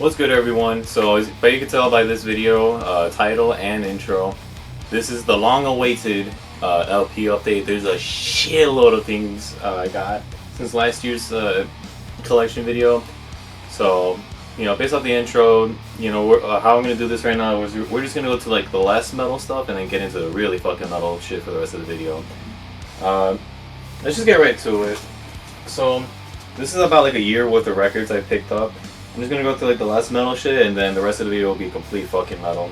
What's good, everyone? So, but you can tell by this video title and intro, this is the long-awaited LP update. There's a shitload of things I got since last year's collection video. So, based off the intro, how I'm gonna do this right now is we're just gonna go to like the less metal stuff and then get into the really fucking metal shit for the rest of the video. Let's just get right to it. So, this is about like a year worth of records I picked up. I'm just gonna go through like the less metal shit, and then the rest of the video will be complete fucking metal.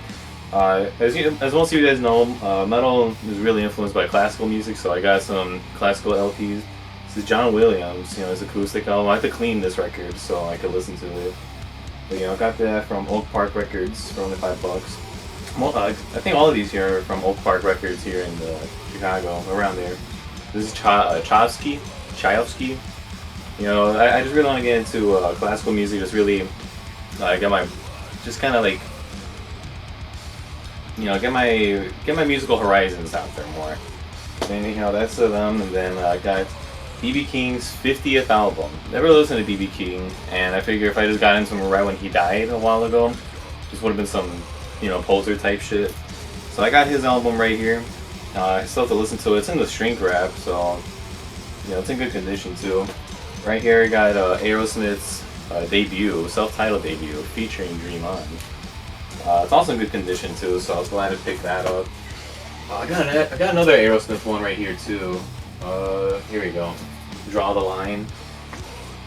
As most of you guys know, metal is really influenced by classical music, so I got some classical LPs. This is John Williams, his acoustic album. I have to clean this record so I could listen to it. But I got that from Oak Park Records for only $5. Well, I think all of these here are from Oak Park Records here in Chicago, around there. This is Chayefsky. I just really want to get into classical music. Just really get my musical horizons out there more. And that's them. And then I got B.B. King's 50th album. Never listened to B.B. King, and I figure if I just got into him right when he died a while ago, just would have been some poser type shit. So I got his album right here. I still have to listen to it. It's in the shrink wrap, so it's in good condition too. Right here, I got Aerosmith's debut, self-titled debut, featuring Dream On. It's also in good condition too, so I was glad to pick that up. I got another Aerosmith one right here too. Here we go. Draw the Line.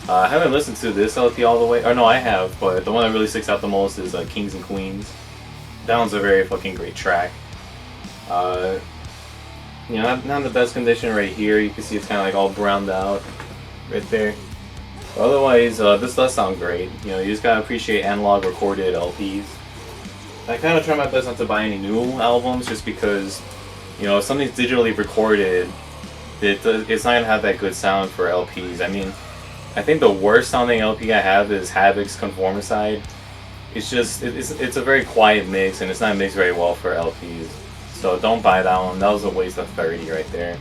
I haven't listened to this LP all the way. Or no, I have, but the one that really sticks out the most is Kings and Queens. That one's a very fucking great track. Not in the best condition right here. You can see it's kind of like all browned out right there. But otherwise, this does sound great. You just gotta appreciate analog recorded LPs. I kind of try my best not to buy any new albums, just because, if something's digitally recorded, it's not gonna have that good sound for LPs. I mean, I think the worst sounding LP I have is Havoc's Conformicide. It's a very quiet mix, and it's not mixed very well for LPs. So don't buy that one. That was a waste of 30 right there.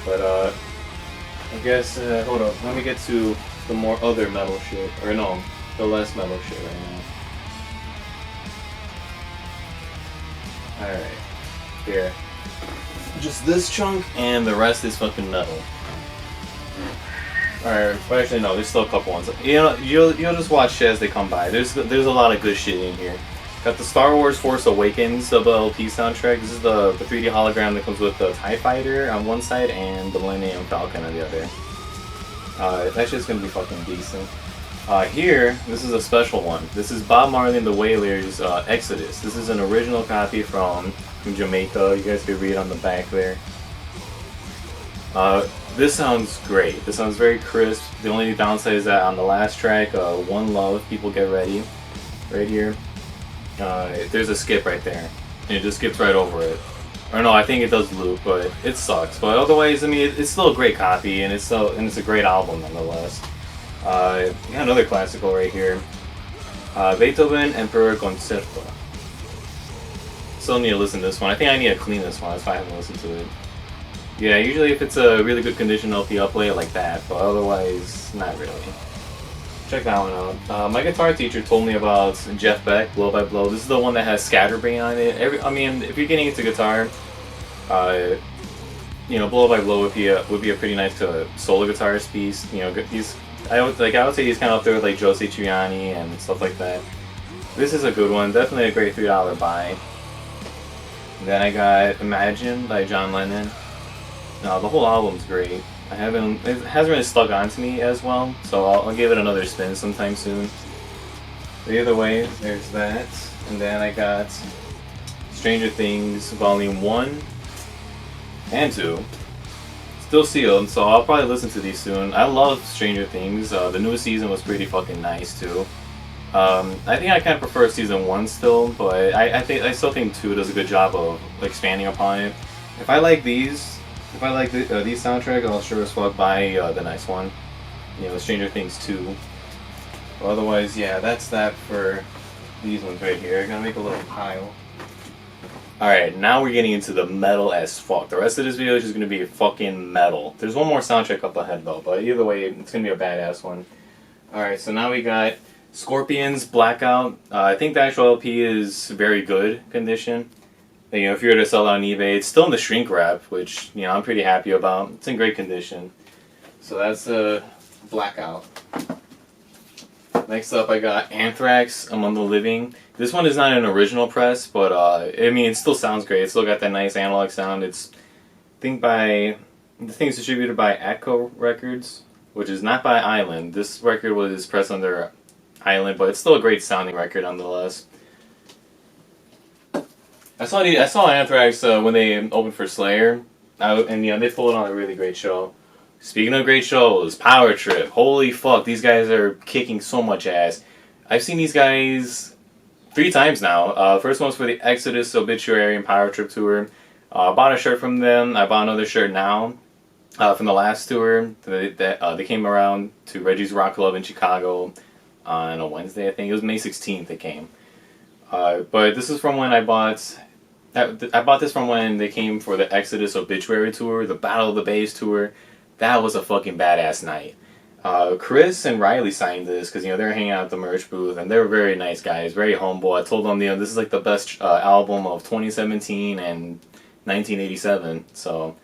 But I guess, hold up, let me get to the more other metal shit, or no, the less metal shit right now. Alright, here. Just this chunk, and the rest is fucking metal. Alright, but actually no, there's still a couple ones. You'll just watch shit as they come by. There's a lot of good shit in here. Got the Star Wars Force Awakens double LP soundtrack. This is the 3D hologram that comes with the TIE Fighter on one side and the Millennium Falcon on the other. That shit's gonna be fucking decent. Here, this is a special one. This is Bob Marley and the Wailers' Exodus. This is an original copy from Jamaica. You guys can read on the back there. This sounds great. This sounds very crisp. The only downside is that on the last track, One Love, People Get Ready, right here. There's a skip right there, and it just skips right over it. Or no, I think it does loop, but it sucks. But otherwise, I mean, it's still a great copy, and it's a great album nonetheless. Got another classical right here, Beethoven Emperor Concerto. Still need to listen to this one. I think I need to clean this one. That's why I haven't listened to it. Yeah, usually if it's a really good condition LP, I'll play it like that, but otherwise, not really. Check that one out. My guitar teacher told me about Jeff Beck, Blow by Blow. This is the one that has Scatterbrain on it. If you're getting into guitar, Blow by Blow would be a pretty nice solo guitarist piece. I would say he's kind of up there with like Joe Satriani and stuff like that. This is a good one. Definitely a great $3 buy. And then I got Imagine by John Lennon. No, the whole album's great. It hasn't really stuck onto me as well, so I'll give it another spin sometime soon. But either way, there's that. And then I got Stranger Things Volume 1 and 2. Still sealed, so I'll probably listen to these soon. I love Stranger Things. The newest season was pretty fucking nice too. I think I kind of prefer Season 1 still, but I still think 2 does a good job of expanding upon it. If I like these soundtracks, I'll sure as fuck buy the next one. Stranger Things 2. Otherwise, yeah, that's that for these ones right here. I'm gonna make a little pile. Alright, now we're getting into the metal as fuck. The rest of this video is just gonna be fucking metal. There's one more soundtrack up ahead though, but either way, it's gonna be a badass one. Alright, so now we got Scorpions Blackout. I think the actual LP is very good condition. You know, if you were to sell it on eBay, it's still in the shrink wrap, which, you know, I'm pretty happy about. It's in great condition. So that's a Blackout. Next up, I got Anthrax Among the Living. This one is not an original press, but I mean, it still sounds great. It's still got that nice analog sound. It's, the thing's distributed by Atco Records, which is not by Island. This record was pressed under Island, but it's still a great sounding record nonetheless. I saw Anthrax when they opened for Slayer, and you know, they pulled on a really great show. Speaking of great shows, Power Trip. Holy fuck, these guys are kicking so much ass. I've seen these guys 3 times now. First one was for the Exodus, Obituary, and Power Trip tour. I bought a shirt from them. I bought another shirt now from the last tour. They came around to Reggie's Rock Club in Chicago on a Wednesday, I think. It was May 16th they came. But this is from when I bought this from when they came for the Exodus Obituary tour, the Battle of the Bass tour. That was a fucking badass night. Chris and Riley signed this because, you know, they were hanging out at the merch booth, and they were very nice guys, very humble. I told them, you know, this is like the best album of 2017 and 1987. So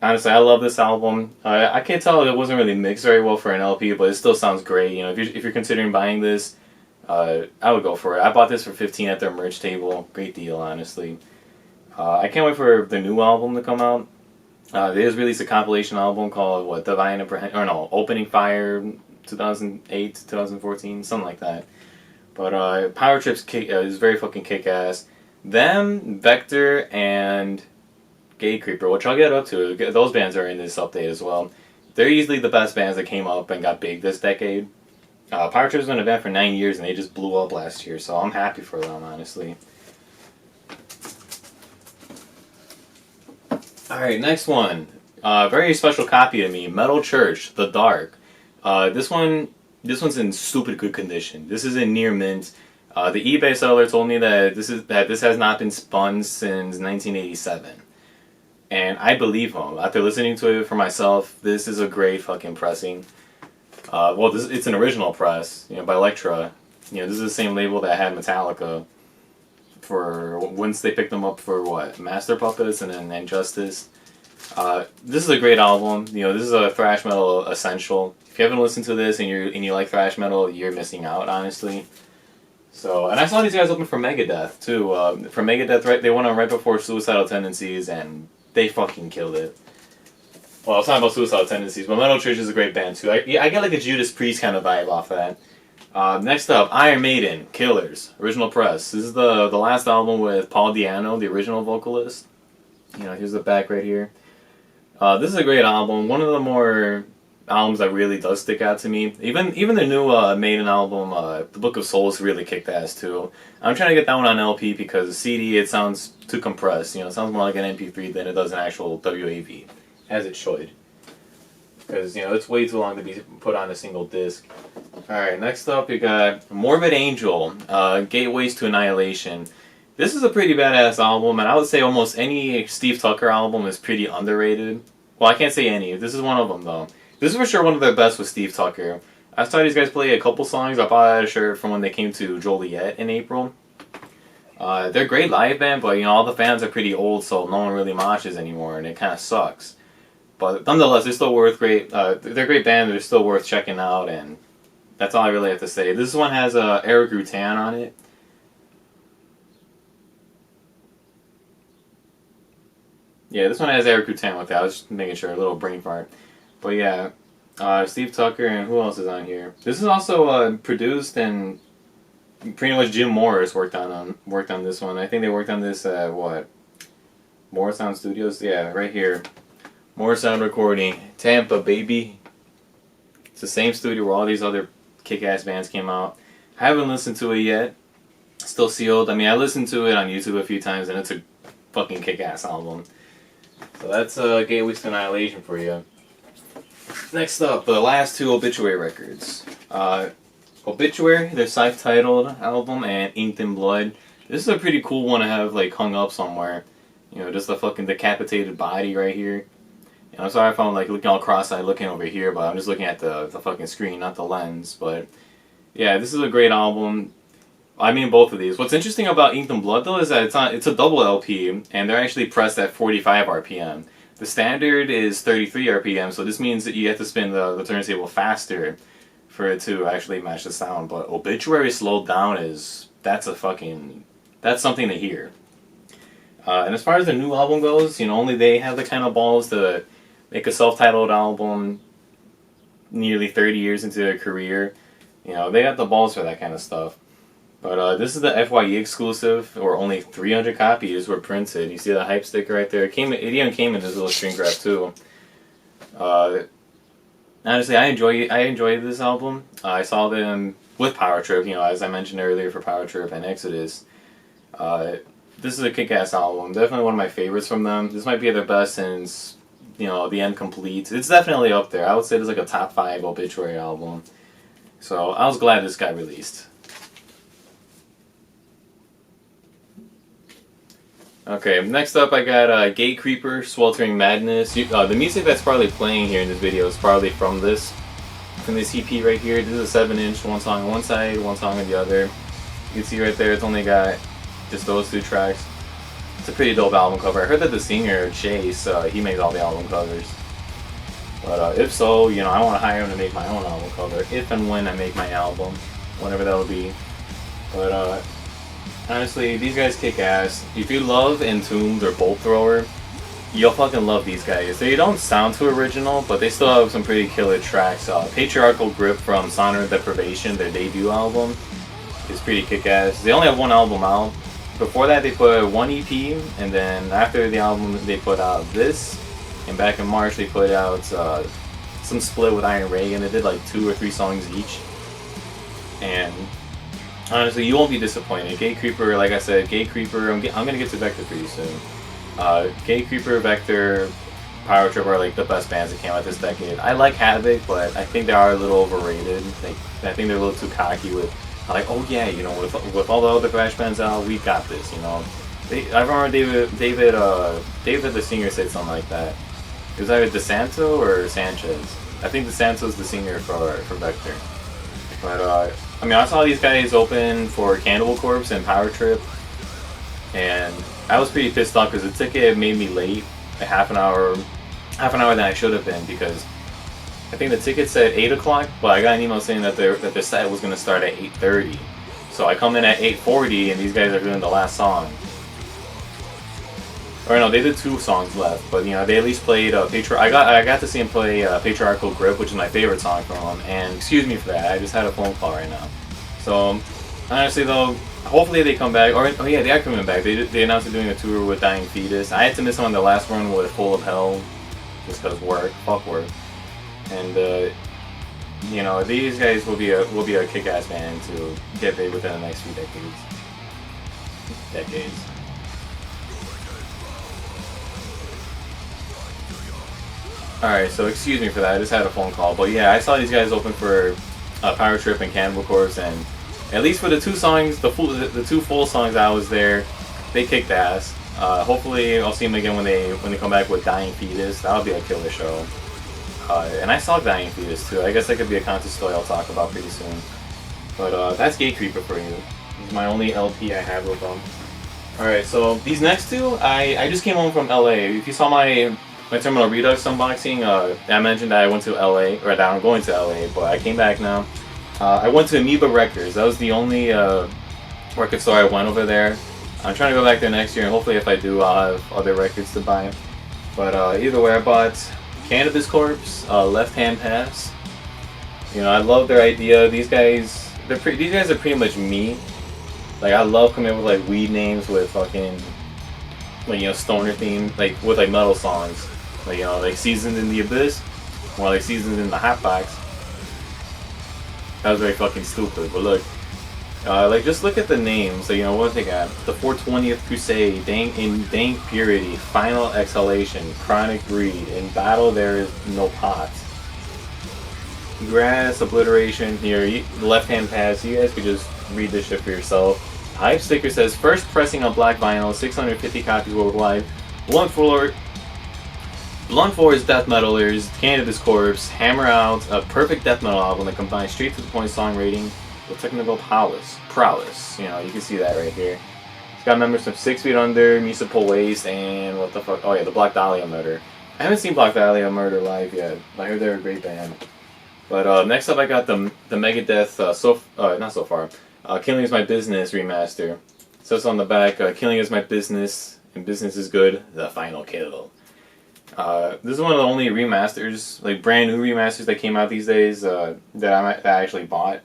honestly, I love this album. I can't tell it wasn't really mixed very well for an LP, but it still sounds great. You know, if you're considering buying this, I would go for it. I bought this for $15 at their merch table. Great deal, honestly. I can't wait for the new album to come out. They just released a compilation album called Divine Apprehension, or no, Opening Fire 2008 to 2014, something like that. But Power Trip's is very fucking kick-ass. Them, Vector, and Gate Creeper, which I'll get up to. Those bands are in this update as well. They're easily the best bands that came up and got big this decade. Power Trip's been a band for 9 years, and they just blew up last year, so I'm happy for them, honestly. Alright, next one. Very special copy to me. Metal Church, The Dark. This one's in stupid good condition. This is in near mint. The eBay seller told me that this has not been spun since 1987. And I believe him. After listening to it for myself, this is a great fucking pressing. It's an original press, you know, by Elektra. You know, this is the same label that had Metallica for once they picked them up for Master Puppets and then Injustice. This is a great album. You know, this is a thrash metal essential. If you haven't listened to this and you like thrash metal, you're missing out, honestly. So, and I saw these guys open for Megadeth too. For Megadeth, right? They went on right before Suicidal Tendencies, and they fucking killed it. Well, I was talking about Suicidal Tendencies, but Metal Church is a great band too. I get like a Judas Priest kind of vibe off that. Next up, Iron Maiden, Killers, original press. This is the last album with Paul Di'Anno, the original vocalist. You know, here's the back right here. This is a great album. One of the more albums that really does stick out to me. Even the new Maiden album, The Book of Souls, really kicked ass too. I'm trying to get that one on LP because CD, it sounds too compressed. You know, it sounds more like an MP3 than it does an actual WAV, as it should. Because, you know, it's way too long to be put on a single disc. Alright, next up you got Morbid Angel, Gateways to Annihilation. This is a pretty badass album, and I would say almost any Steve Tucker album is pretty underrated. Well, I can't say any. This is one of them, though. This is for sure one of their best with Steve Tucker. I saw these guys play a couple songs. I bought a shirt from when they came to Joliet in April. They're a great live band, but, you know, all the fans are pretty old, so no one really moshes anymore, and it kind of sucks. But nonetheless, they're still they're a great band. They're still worth checking out, and that's all I really have to say. This one has Eric Rutan on it. Yeah, this one has Eric Rutan with it. I was just making sure, a little brain fart. But yeah, Steve Tucker, and who else is on here? This is also produced, and pretty much Jim Morris worked on this one. I think they worked on this at Morris Sound Studios? Yeah, right here. Morris Sound Recording, Tampa, baby. It's the same studio where all these other kick-ass bands came out. I haven't listened to it yet. Still sealed. I mean, I listened to it on YouTube a few times, and it's a fucking kick-ass album. So that's Gateways to Annihilation for you. Next up, the last two Obituary records. Obituary, their self-titled album, and Inked in Blood. This is a pretty cool one to have like hung up somewhere. You know, just the fucking decapitated body right here. And I'm sorry if I'm like looking all cross-eyed looking over here, but I'm just looking at the fucking screen, not the lens. But Yeah, this is a great album. I mean, both of these. What's interesting about Ink and Blood, though, is that it's a double LP, and they're actually pressed at 45 RPM. The standard is 33 RPM, so this means that you have to spin the turntable faster for it to actually match the sound. But Obituary slowed down that's something to hear. And as far as the new album goes, only they have the kind of balls to make a self-titled album nearly 30 years into their career. They got the balls for that kind of stuff. But this is the FYE exclusive, or only 300 copies were printed. You see the hype sticker right there. It even came in this little shrink wrap too. Honestly, I enjoyed this album. I saw them with Power Trip, as I mentioned earlier, for Power Trip and Exodus. This is a kick-ass album. Definitely one of my favorites from them. This might be their best since, The End Complete. It's definitely up there. I would say it's like a top 5 Obituary album. So I was glad this got released. Okay, next up I got Gatecreeper, Sweltering Madness. The music that's probably playing here in this video is probably from this EP right here. This is a 7-inch, one song on one side, one song on the other. You can see right there, it's only got just those 2 tracks. It's a pretty dope album cover. I heard that the singer, Chase, he makes all the album covers. But if so, I want to hire him to make my own album cover, if and when I make my album, whenever that will be. But honestly, these guys kick ass. If you love Entombed or Bolt Thrower, you'll fucking love these guys. They don't sound too original, but they still have some pretty killer tracks. Patriarchal Grip from Sonor Deprivation, their debut album, is pretty kick ass. They only have one album out. Before that, they put one EP, and then after the album, they put out this. And back in March, they put out some split with Iron Reagan. They did like 2 or 3 songs each. And honestly, you won't be disappointed. Gatecreeper, like I said, Gatecreeper, I'm gonna get to Vector pretty soon. Gatecreeper, Vector, Power Trip are like the best bands that came out this decade. I like Havoc, but I think they are a little overrated. I think they're a little too cocky with, like, oh yeah, with all the other thrash bands out, we got this, I remember David the singer said something like that. It was either DeSanto or Sanchez. I think DeSanto's the singer for Vector. But I saw these guys open for Cannibal Corpse and Power Trip, and I was pretty pissed off because the ticket made me late, half an hour than I should have been, because I think the ticket said 8 o'clock, but I got an email saying that their set was going to start at 8:30. So I come in at 8:40, and these guys are doing the last song. Or no, they did 2 songs left, but they at least played I got to see them play Patriarchal Grip, which is my favorite song from them. And excuse me for that, I just had a phone call right now. So honestly though, hopefully they come back. Oh yeah, they are coming back. They announced they're doing a tour with Dying Fetus. I had to miss them on the last one with Full of Hell, just because fuck work. And these guys will be a kick-ass band to get big within the next few decades. Alright, so excuse me for that, I just had a phone call. But yeah, I saw these guys open for Power Trip and Cannibal Corpse, and at least for the 2 songs, the 2 full songs I was there, they kicked ass. Hopefully I'll see them again when they come back with Dying Fetus. That'll be a killer show. And I saw Dying Fetus too. I guess that could be a contest story I'll talk about pretty soon. But that's Gatecreeper for you. This is my only LP I have with them. Alright, so these next 2, I just came home from LA. If you saw my Terminal Redux unboxing, I mentioned that I went to LA, or that I'm going to LA, but I came back now. I went to Amoeba Records. That was the only record store I went over there. I'm trying to go back there next year, and hopefully if I do, I'll have other records to buy. But either way, I bought Cannabis Corpse, Left Hand Pass. I love their idea. These guys are pretty much me. Like, I love coming up with like weed names with fucking, like, stoner theme, like with like metal songs. Like Seasoned in the Abyss, more like Seasoned in the Hot Box. That was very fucking stupid, but look. Just look at the names. So, what they got? The 420th Crusade, Dank Purity, Final Exhalation, Chronic Greed, In Battle There Is No Pot. Grass, Obliteration, here, Left Hand Pass. You guys could just read this shit for yourself. Hype sticker says, first pressing on black vinyl, 650 copies worldwide. Blunt Force Death Metalers, Cannabis Corpse, Hammer Out, a perfect death metal album that combines straight to the point song rating with technical prowess. You know, you can see that right here. It's got members from 6 Feet Under, Municipal Waste, and what the fuck? Oh yeah, the Black Dahlia Murder. I haven't seen Black Dahlia Murder live yet. I heard they're a great band. But next up, I got the Megadeth not so far. Killing Is My Business remaster. It says on the back, Killing Is My Business and Business Is Good. The Final Kill. This is one of the only remasters, like brand new remasters that came out these days that I actually bought.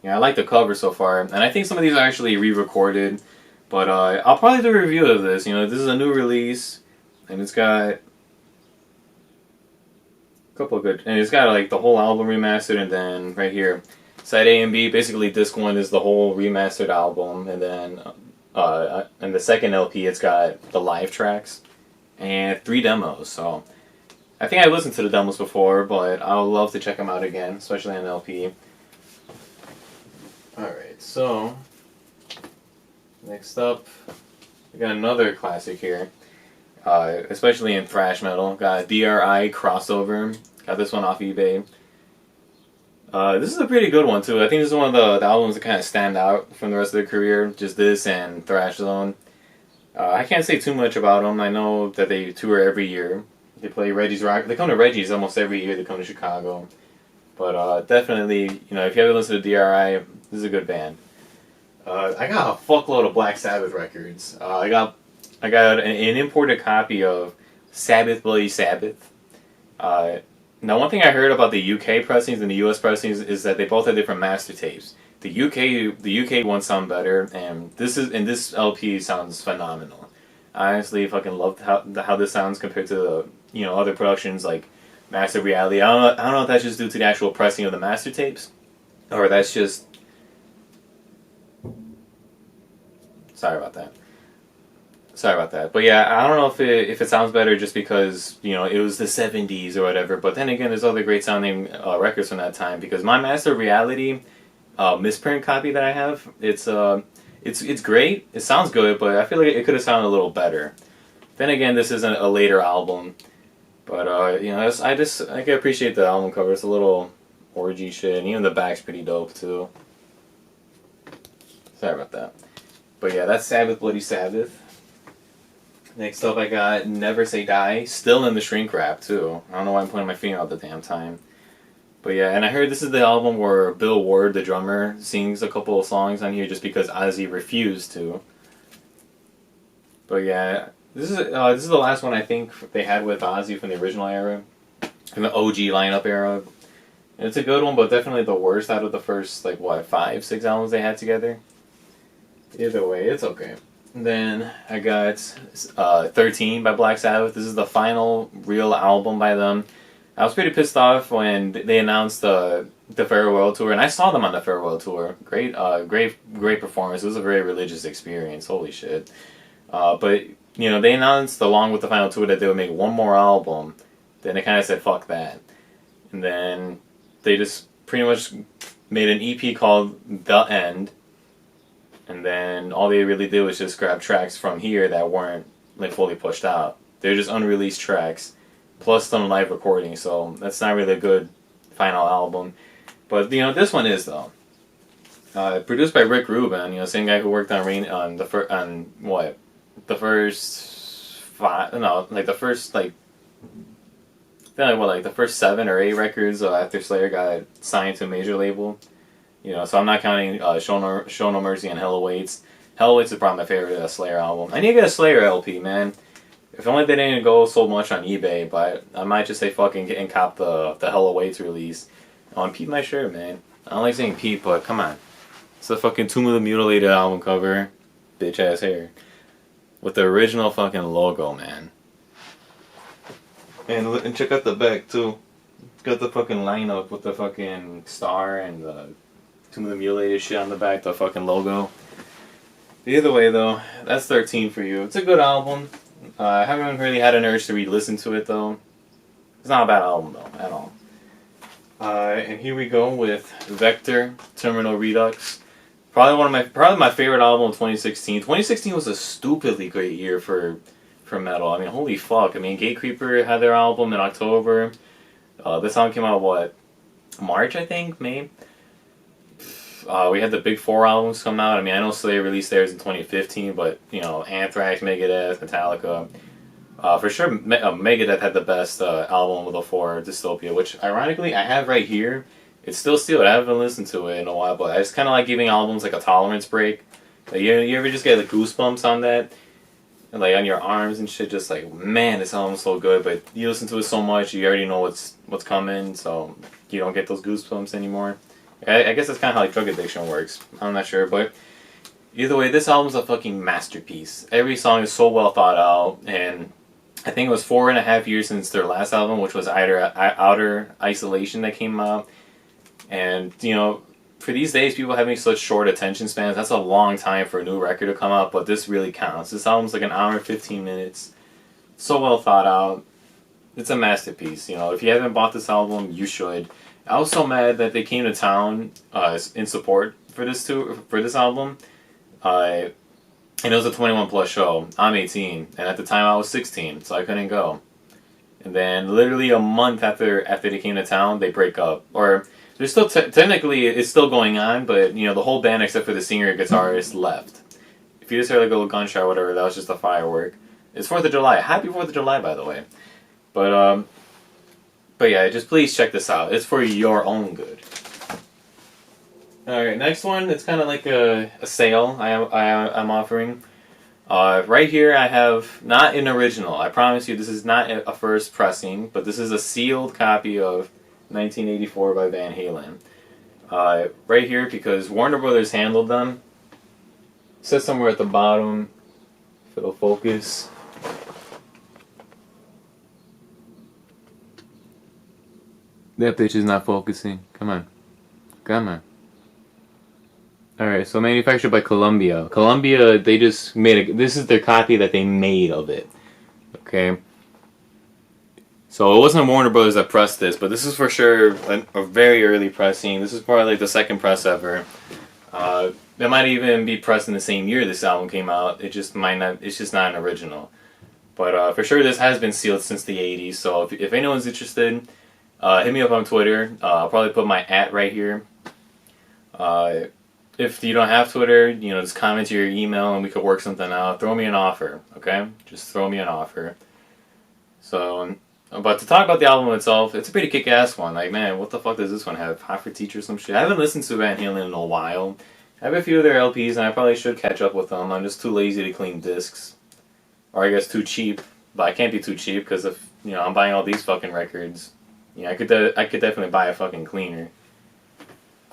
Yeah, I like the cover so far, and I think some of these are actually re-recorded. But I'll probably do a review of this. You know, this is a new release, and it's got a couple of good, and it's got like the whole album remastered, and then right here, side A and B. Basically, disc 1 is the whole remastered album, and then and the second LP, it's got the live tracks and 3 demos. So I think I listened to the demos before, but I would love to check them out again, especially on LP. Alright, so next up, we got another classic here, especially in thrash metal. Got DRI Crossover. Got this one off eBay. This is a pretty good one too. I think this is one of the albums that kind of stand out from the rest of their career. Just this and Thrash Zone. I can't say too much about them. I know that they tour every year. They play Reggie's Rock. They come to Reggie's almost every year. They come to Chicago. But definitely, you know, if you haven't listened to DRI, this is a good band. I got a fuckload of Black Sabbath records. I got an imported copy of Sabbath Bloody Sabbath. Now, one thing I heard about the UK pressings and the US pressings is that they both have different master tapes. The UK ones sound better, and this LP sounds phenomenal. I honestly fucking loved how this sounds compared to the other productions like Master Reality. I don't know if that's just due to the actual pressing of the master tapes, or that's just. Sorry about that. But yeah, I don't know if it sounds better just because it was the 70s or whatever. But then again, there's other great sounding records from that time. Because my Master Reality misprint copy that I have, it's great. It sounds good, but I feel like it could have sounded a little better. Then again, this isn't a later album. But I can appreciate the album cover. It's a little orgy shit, and even the back's pretty dope too. Sorry about that. But yeah, that's Sabbath Bloody Sabbath. Next up, I got Never Say Die, still in the shrink wrap too. I don't know why I'm pointing my finger out the damn time. But yeah, and I heard this is the album where Bill Ward, the drummer, sings a couple of songs on here just because Ozzy refused to. But yeah, this is the last one I think they had with Ozzy from the original era, from the OG lineup era. And it's a good one, but definitely the worst out of the first 5, 6 albums they had together. Either way, it's okay. Then I got 13 by Black Sabbath. This is the final real album by them. I was pretty pissed off when they announced the farewell tour, and I saw them on the farewell tour. Great performance. It was a very religious experience. Holy shit! But they announced along with the final tour that they would make one more album. Then they kind of said fuck that, and then they just pretty much made an EP called The End. And then all they really did was just grab tracks from here that weren't fully pushed out. They're just unreleased tracks, plus some live recordings. So that's not really a good final album. But this one is though. Produced by Rick Rubin, same guy who worked on the first 7 or 8 records after Slayer got signed to a major label. So I'm not counting Show No Mercy and Hell Awaits. Hell Awaits is probably my favorite Slayer album. I need to get a Slayer LP, man. If only they didn't go so much on eBay, but I might just say fucking get and cop the Hell Awaits release. Oh, and peep my shirt, man. I don't like saying peep, but come on. It's the fucking Tomb of the Mutilated album cover. Bitch ass hair. With the original fucking logo, man. And check out the back, too. It's got the fucking lineup with the fucking star and the Tomb of the Mutilated shit on the back, the fucking logo. Either way, though, that's 13 for you. It's a good album. I haven't really had an urge to re-listen to it, though. It's not a bad album, though, at all. And here we go with Vector, Terminal Redux. Probably my favorite album of 2016. 2016 was a stupidly great year for metal. I mean, holy fuck. I mean, Gatecreeper had their album in October. This album came out, March, I think? May? We had the big four albums come out. I mean, I know Slayer released theirs in 2015, but you know, Anthrax, Megadeth, Metallica. For sure, Megadeth had the best album of the four, Dystopia, which ironically I have right here. It's still sealed. I haven't listened to it in a while, but I just kind of like giving albums like a tolerance break. Like, you ever just get like goosebumps on that? And like on your arms and shit, just like, man, this album's so good, but you listen to it so much, you already know what's coming, so you don't get those goosebumps anymore. I guess that's kind of how like drug addiction works. I'm not sure, but either way, this album's a fucking masterpiece. Every song is so well thought out, and I think it was 4.5 years since their last album, which was Outer Isolation, that came out. And, you know, for these days, people having such short attention spans, that's a long time for a new record to come out, but this really counts. This album's like an hour and 15 minutes. So well thought out. It's a masterpiece. You know, if you haven't bought this album, you should. I was so mad that they came to town in support for this album. And it was a 21 plus show. I'm 18, and at the time I was 16, so I couldn't go. And then literally a month after they came to town, they break up. Or they're still technically it's still going on, but you know the whole band except for the singer and guitarist left. If you just heard like a little gunshot or whatever, that was just a firework. It's 4th of July. Happy 4th of July, by the way. But yeah, just please check this out. It's for your own good. Alright, next one, it's kind of like a sale I'm offering. Right here I have, not an original, I promise you this is not a first pressing, but this is a sealed copy of 1984 by Van Halen. Right here, because Warner Brothers handled them. It says somewhere at the bottom, if it'll focus. That bitch is not focusing. Come on. Come on. Alright, so manufactured by Columbia. Columbia, they just made this is their copy that they made of it. Okay? So it wasn't Warner Brothers that pressed this, but this is for sure a very early pressing. This is probably like the second press ever. It might even be pressed in the same year this album came out. It just might not, it's just not an original. But for sure this has been sealed since the 80s, so if anyone's interested, hit me up on Twitter. I'll probably put my @ right here. If you don't have Twitter, you know, just comment to your email and we could work something out. Throw me an offer, okay? Just throw me an offer. So, but to talk about the album itself, it's a pretty kick-ass one. Like, man, what the fuck does this one have? Hot for Teacher or some shit? I haven't listened to Van Halen in a while. I have a few of their LPs and I probably should catch up with them. I'm just too lazy to clean discs. Or I guess too cheap. But I can't be too cheap because if, you know, I'm buying all these fucking records. Yeah, I could definitely buy a fucking cleaner.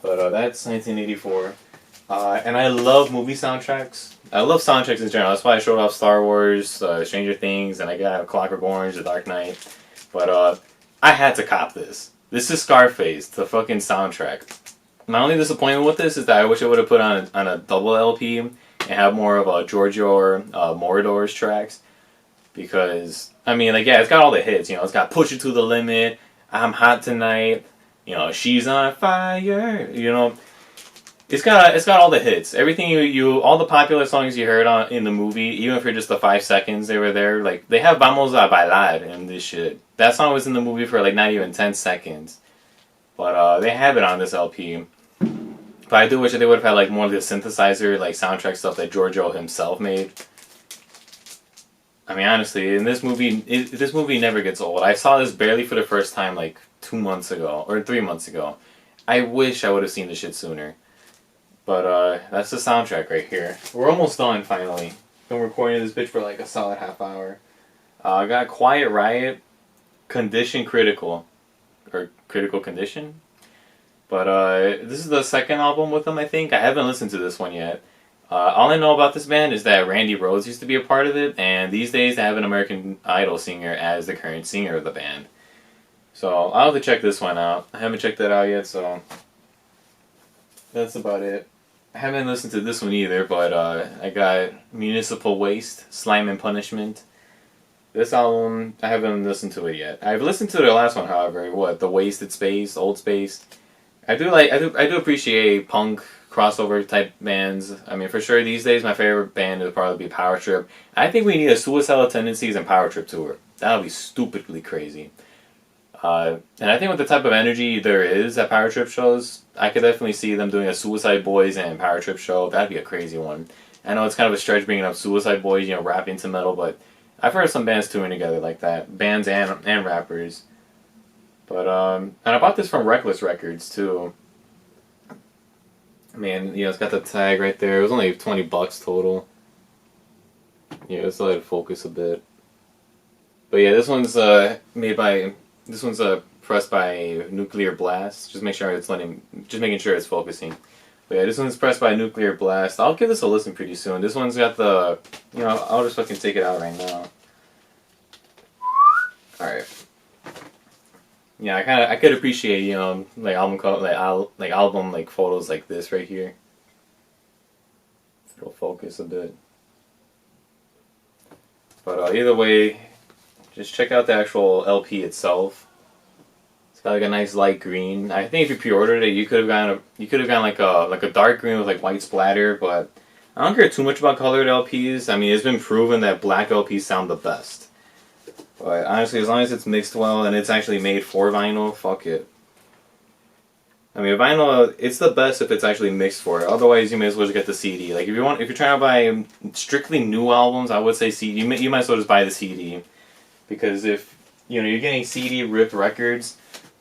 But that's 1984. And I love movie soundtracks. I love soundtracks in general. That's why I showed off Star Wars, Stranger Things, and I got Clockwork Orange, The Dark Knight. But I had to cop this. This is Scarface, the fucking soundtrack. My only disappointment with this is that I wish I would have put on a double LP and have more of a Giorgio or Moroder's tracks. Because, I mean, like, yeah, it's got all the hits. You know, it's got Push It to the Limit, I'm Hot Tonight, you know, She's on Fire, you know. It's got all the hits. Everything all the popular songs you heard in the movie, even for just the 5 seconds they were there, like, they have Vamos a Bailar in this shit. That song was in the movie for, like, not even 10 seconds. But, they have it on this LP. But I do wish that they would have had, like, more of the synthesizer, like, soundtrack stuff that Giorgio himself made. I mean, honestly, in this movie never gets old. I saw this barely for the first time, like, 2 months ago, or 3 months ago. I wish I would have seen this shit sooner. But, that's the soundtrack right here. We're almost done, finally. Been recording this bitch for, like, a solid half hour. I got Quiet Riot, Condition Critical. Or Critical Condition? But, this is the second album with them, I think. I haven't listened to this one yet. All I know about this band is that Randy Rhoads used to be a part of it, and these days they have an American Idol singer as the current singer of the band. So, I'll have to check this one out. I haven't checked that out yet, so that's about it. I haven't listened to this one either, but I got Municipal Waste, Slime and Punishment. This album, I haven't listened to it yet. I've listened to the last one, however, The Wasted Space, Old Space. I do appreciate punk crossover type bands. I mean, for sure, these days my favorite band would probably be Power Trip. I think we need a Suicidal Tendencies and Power Trip tour. That would be stupidly crazy. And I think with the type of energy there is at Power Trip shows, I could definitely see them doing a Suicide Boys and Power Trip show. That'd be a crazy one. I know it's kind of a stretch bringing up Suicide Boys, you know, rapping to metal, but I've heard of some bands touring together like that. Bands and rappers. But, and I bought this from Reckless Records, too. Man, you know, it's got the tag right there. It was only 20 bucks total. Yeah, let's let it focus a bit. But yeah, this one's pressed by Nuclear Blast. Just making sure it's focusing. But yeah, this one's pressed by Nuclear Blast. I'll give this a listen pretty soon. This one's got the, you know, I'll just fucking take it out right now. Alright. Yeah, I could appreciate, you know, like album photos like this right here. It'll focus a bit. But either way, just check out the actual LP itself. It's got like a nice light green. I think if you pre-ordered it, you could have gotten like a dark green with like white splatter. But I don't care too much about colored LPs. I mean, it's been proven that black LPs sound the best. But honestly, as long as it's mixed well and it's actually made for vinyl, fuck it. I mean, vinyl, it's the best if it's actually mixed for it. Otherwise, you may as well just get the CD. Like if you're trying to buy strictly new albums, I would say CD. You might as well just buy the CD, because if you're getting CD ripped records,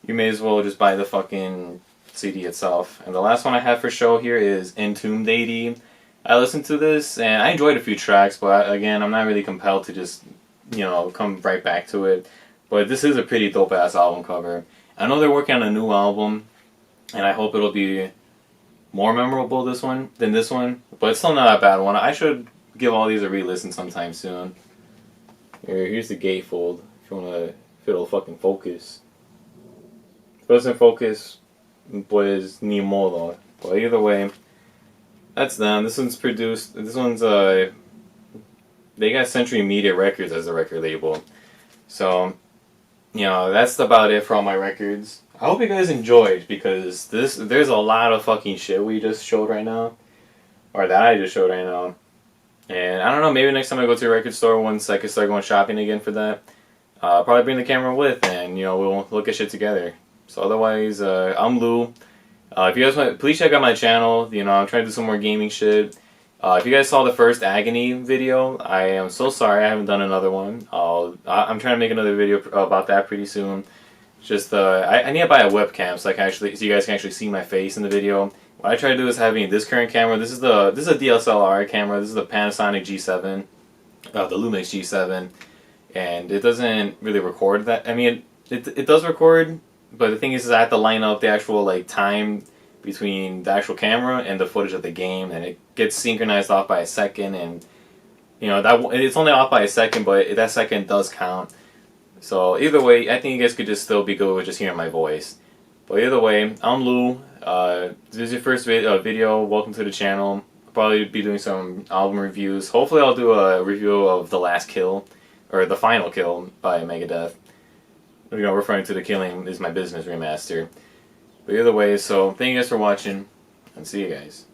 you may as well just buy the fucking CD itself. And the last one I have for show here is Entombed AD. I listened to this and I enjoyed a few tracks, but again, I'm not really compelled to just come right back to it. But this is a pretty dope ass album cover. I know they're working on a new album, and I hope it'll be more memorable than this one. But it's still not a bad one. I should give all these a re-listen sometime soon. Here's the gatefold, if it'll fucking focus. If it doesn't focus, pues ni modo. But either way, that's them. This one's they got Century Media Records as the record label. So, that's about it for all my records. I hope you guys enjoyed, because there's a lot of fucking shit we just showed right now. Or that I just showed right now. And I don't know, maybe next time I go to a record store, once I can start going shopping again for that, I'll probably bring the camera with, and we'll look at shit together. So otherwise, I'm Lou. If you guys want, please check out my channel. I'm trying to do some more gaming shit. If you guys saw the first Agony video, I am so sorry I haven't done another one. I'm trying to make another video about that pretty soon. Just I need to buy a webcam so you guys can actually see my face in the video. What I try to do is having this current camera. This is a DSLR camera. This is the Panasonic G7, the Lumix G7, and it doesn't really record that. I mean, it does record, but the thing is I have to line up the actual time between the actual camera and the footage of the game, and it gets synchronized off by a second, and it's only off by a second, but that second does count. So either way, I think you guys could just still be good with just hearing my voice. But either way, I'm Lou. This is your first video. Welcome to the channel. I'll probably be doing some album reviews. Hopefully I'll do a review of The Last Kill, or The Final Kill by Megadeth. Referring to the Killing Is My Business remaster. But either way, so thank you guys for watching, and see you guys.